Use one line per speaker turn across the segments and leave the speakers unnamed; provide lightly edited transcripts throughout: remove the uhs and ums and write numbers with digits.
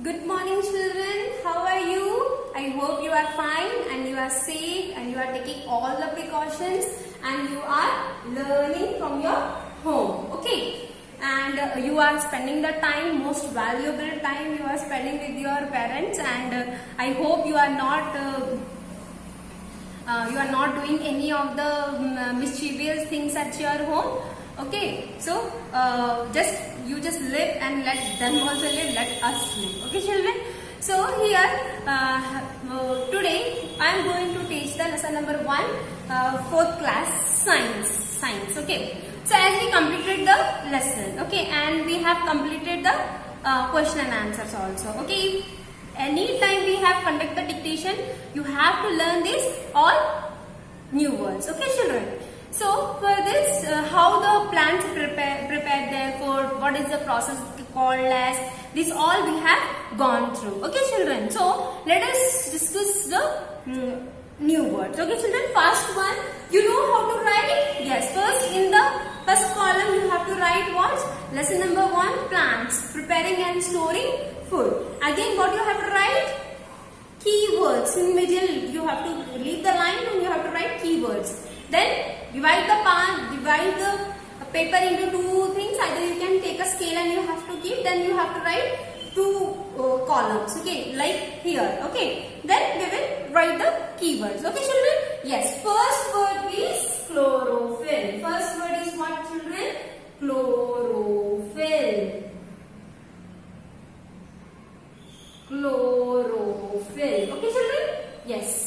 Good morning, children. How are you? I hope you are fine and you are safe and you are taking all the precautions and you are learning from your home. Okay. And you are spending the time, most valuable time you are spending with your parents, and I hope you are not doing any of the mischievous things at your home. Okay, so you just live and let them also live, let us live. Okay, children. So here today I am going to teach the lesson number 1, 4th class science. Okay, so as we completed the lesson, okay, and we have completed the question and answers also. Okay, anytime we have conduct the dictation, you have to learn this all new words. Okay, children. So for this, how the plants prepare their food, what is the process called as, this all we have gone through. Okay, children. So let us discuss the new words. Okay, children. First one, you know how to write? Yes. First, in the first column, you have to write what? Lesson number 1, plants preparing and storing food. Again, what you have to write? Keywords. In middle, you have to leave the line and you have to write keywords. Then divide the paper into 2 things. Either you can take a scale and you have to keep. Then you have to write 2 columns. Okay, like here. Okay. Then we will write the keywords. Okay, children. Yes. First word is chlorophyll. First word is what, children? Chlorophyll. Chlorophyll. Okay, children. Yes.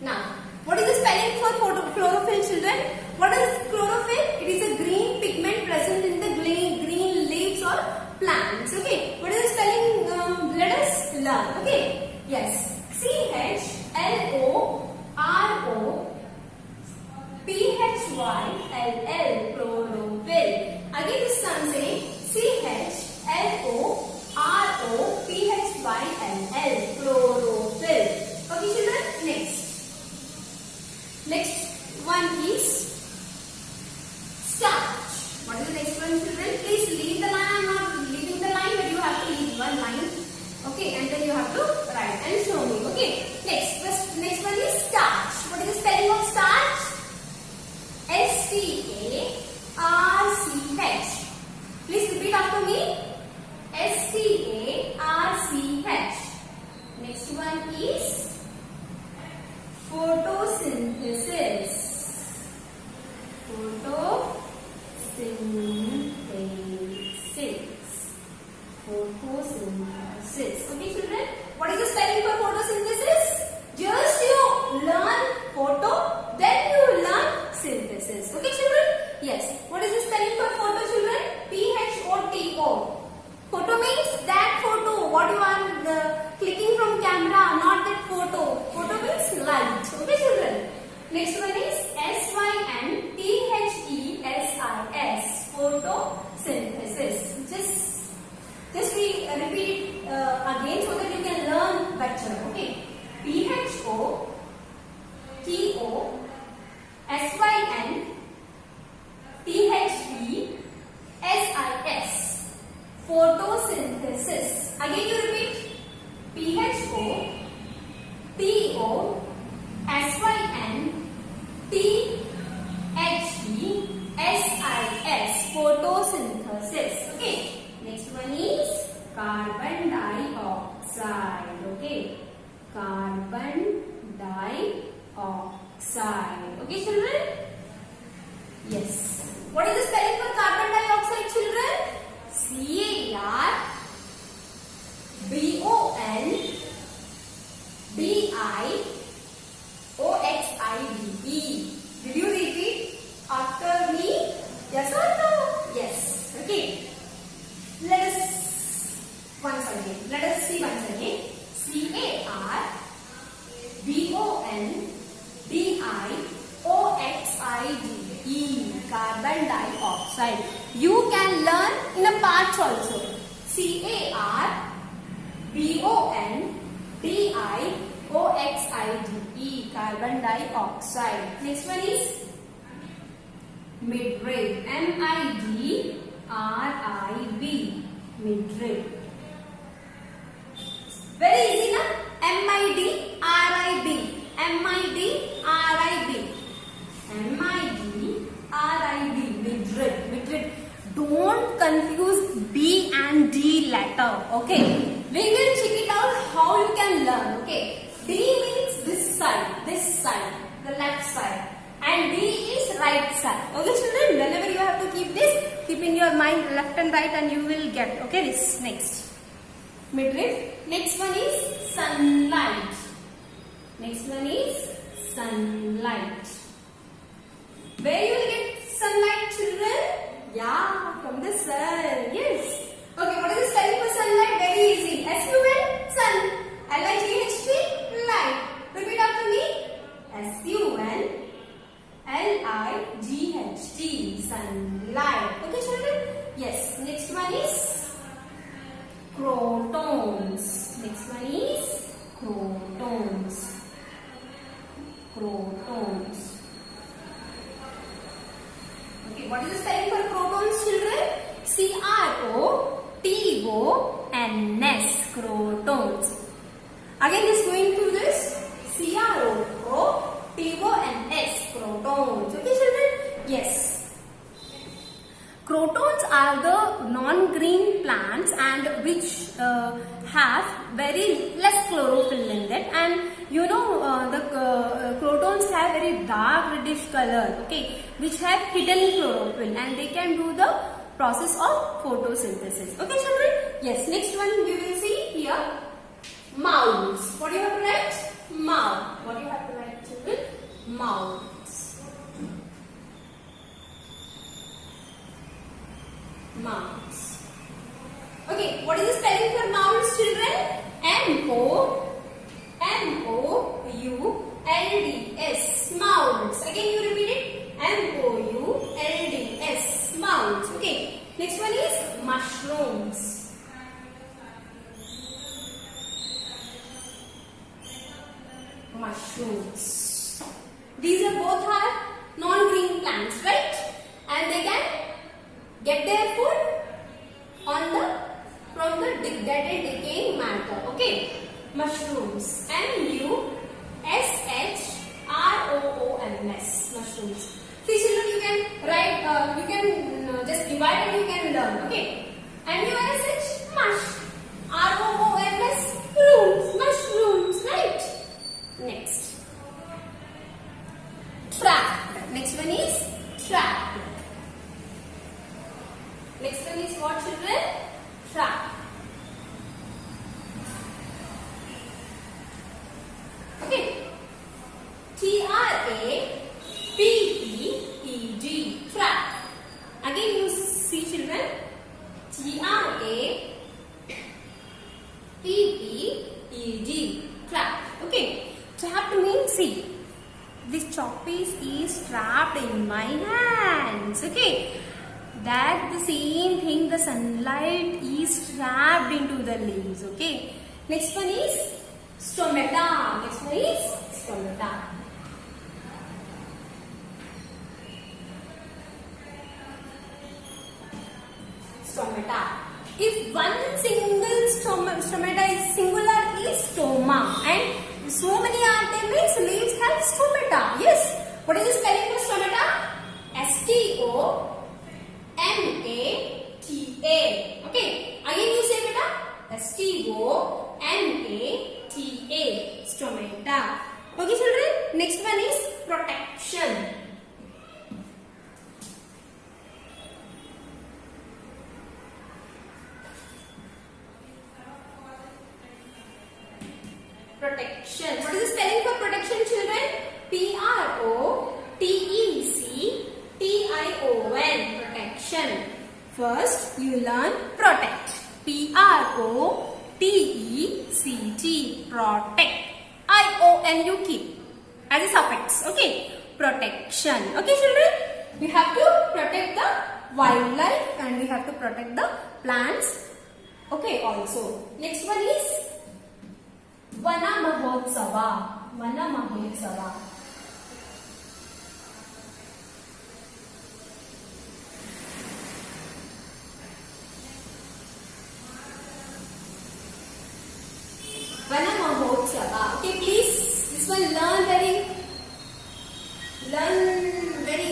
Now, what is the spelling for chlorophyll, children? What is chlorophyll? It is a green pigment present in the green leaves or plants. Okay. What is the spelling? Let us learn. Okay. Yes. CHLOROPHYLL, chlorophyll. Again, this one say CHLOROPHYLL, chlorophyll. Okay, children. Next one is starch. What is the next one, children? Please leave the line. I am not leaving the line, but you have to leave one line. Okay, and then you have to write and show me. Okay. Next one is starch. What is the spelling of starch? STARCH. Please repeat after me. STARCH. Next one is photosynthesis. Photosynthesis. Okay, children. What is the spelling for photosynthesis? Just you learn photo, then you learn synthesis. Okay, children. Yes. What is the spelling for photo, children? PHOTO. Photo means that photo. What you are clicking from camera, not that photo. Photo means light. Okay, children. Next one is SYNTHESIS. Photosynthesis. Just we repeat it again so that you can learn better. Okay. PHOTOSYNTHESIS. Photosynthesis. Again you repeat. PHOTOSYNTHESIS. Photosynthesis. Okay. Next one is carbon dioxide. Okay. Carbon dioxide. Okay, children? Yes. What is the spelling for carbon dioxide, children? CARBONDIOXIDE. Did you repeat after me? Yes or no? Yes. Okay. Let us see once again. CARBONDIOXIDE. Carbon dioxide. You can learn in a parts also. CARBONDIOXIDE. Carbon dioxide. Next one is midrib. MIDRIB. RIB, midrib. Very easy na? MID RIB, MID RIB, MID RIB, midrib, midrib. Don't confuse B and D letter. Okay, we will check it out how you can learn. Okay, D means this side, the left side, and D is right side. Okay, children, whenever you have to keep this, keep in your mind left and right, and you will get. Okay, this next midrib. Next one is sunlight. Next one is sunlight. Where you will get sunlight, children? Yeah, from the sun. Yes. Okay, what is the spelling for sunlight? Very easy. S-U-N, sun. L-I-G-H-T, light. Repeat after me. S-U-N, L-I-G-H-T, sunlight. Okay, children? Yes. Next one is crotons. Next one is crotons. Crotons. Okay, what is the spelling for crotons, children? C-R-O-T-O-N-S, crotons. Again, just going through this. C-R-O-T-O-N-S, crotons. Okay, children? Yes. Crotons are the non-green plants and which have very less chlorophyll in that, and you know the crotons have very dark reddish color, okay, which have hidden chlorophyll, and they can do the process of photosynthesis. Okay, children? Yes. Next one we will see here. Moulds. What do you have to write? Mould. What do you have to write, children? Moulds. Moulds. Okay, what is the spelling for moulds, children? M-O-U-L-D-S. Moulds. Again, you repeat it. M-O-U-L-D-S. Moulds. Okay. Next one is mushrooms. Mushrooms. These are both are non-green plants, right? And they can get their food from the dead decaying matter. Okay, mushrooms. M-U-S-H-R-O-O-M-S. Mushrooms. See, children, you can write. You can just divide and you can learn. Okay, M-U-S-H, mush. R-O-O-M-S, rooms. Mushrooms, right? Next, trapped. Next one is trapped. Next one is what, children? Trap. Okay. T-R-A-P-P-E-D. Trap. Again you see, children. T-R-A-P-P-E-D. Trap. Okay. Trapped means, see, this chalk piece is trapped in my hands. Okay. That the same thing, the sunlight is trapped into the leaves. Okay. Next one is stomata. Next one is stomata. Stomata. If one single stomata is singular is stoma, and so many are there means leaves have stomata. Yes. What is the spelling for stomata? S-T-O-M-A-T-A. Okay. Again you say beta. S-T-O-M-A-T-A. Stomata. Okay, children. Next one is protection. Protection. What is the spelling for protection, children? P-R-O-T-E-C-T-I-O-N. Protection. First, you learn protect. P-R-O-T-E-C-T. Protect. I-O-N you keep as a suffix. Okay. Protection. Okay, children. We have to protect the wildlife and we have to protect the plants. Okay, also. Next one is Vana Mahotsava. Vana Mahotsava. Vana Mahotsava. Okay, please, this one learn very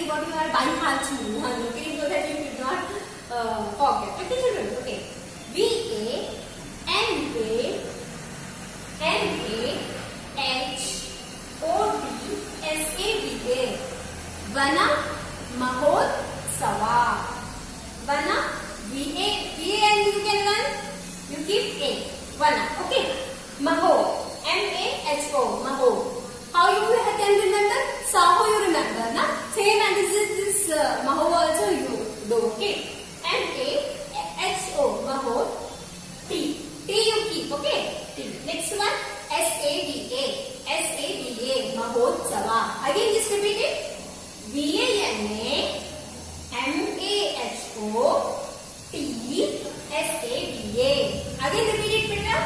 what you are by heart to learn. Okay, so that you did not forget. Okay, children. Okay, VANAHOTSAVA. Vana Mahotsava. Vana VA and you can learn. You keep A. Vana. Okay. Maho. MAHO. Maho. How you can remember? Saho you remember, na? Same and this Maho also you do. Okay. MAHO. Maho. T. T you keep. Okay. T. Next one. SAVA. SAVA. Mahotsava. Again just repeat it. VANAMAHOTSAVA. Again repeat it, Peter.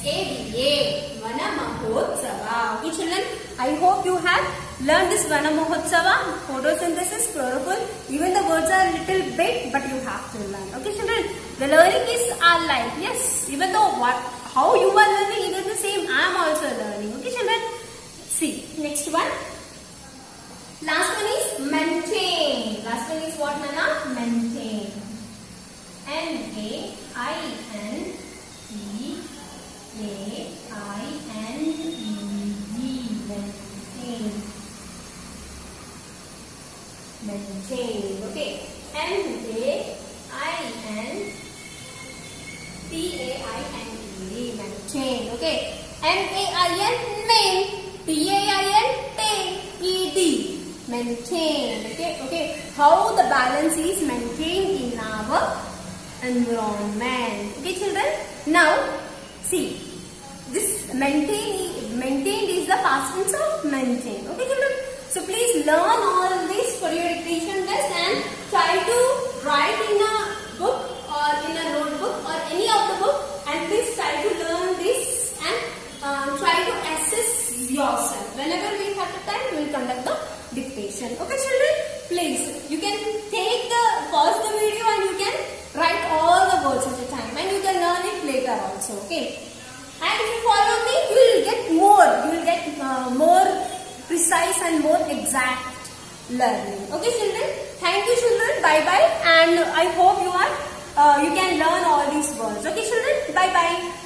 VANAMAHOTSAVA. Vana Mahotsava. Okay, children. I hope you have learned this Vana Mahotsava, photosynthesis, chlorophyll. Even the words are a little bit, but you have to learn. Okay, children. The learning is our life. Yes. Even though how you are learning, even the same, I am also learning. Okay, children. See, next one. Last one is maintain. Last one is what, Nana? Maintain. Maintain. Okay. MAINTAINE. Maintain. Okay. MAIN main. TAIN tain. ED. Maintain. Okay. How the balance is maintained in our environment. Okay, children. Now, see. This maintained is the past tense of maintain. Okay, children. So please learn all this for your dictation test and try to write in a book or in a notebook or any of the book, and please try to learn this and try to assess yourself. Whenever we have the time, we will conduct the dictation. Okay, children. Please, you can pause the video and you can write all the words at a time, and you can learn it later also. Okay. And if you follow me, you will get more precise and more exact learning. Okay, children. Thank you, children. Bye bye. And I hope you can learn all these words. Okay, children. Bye bye.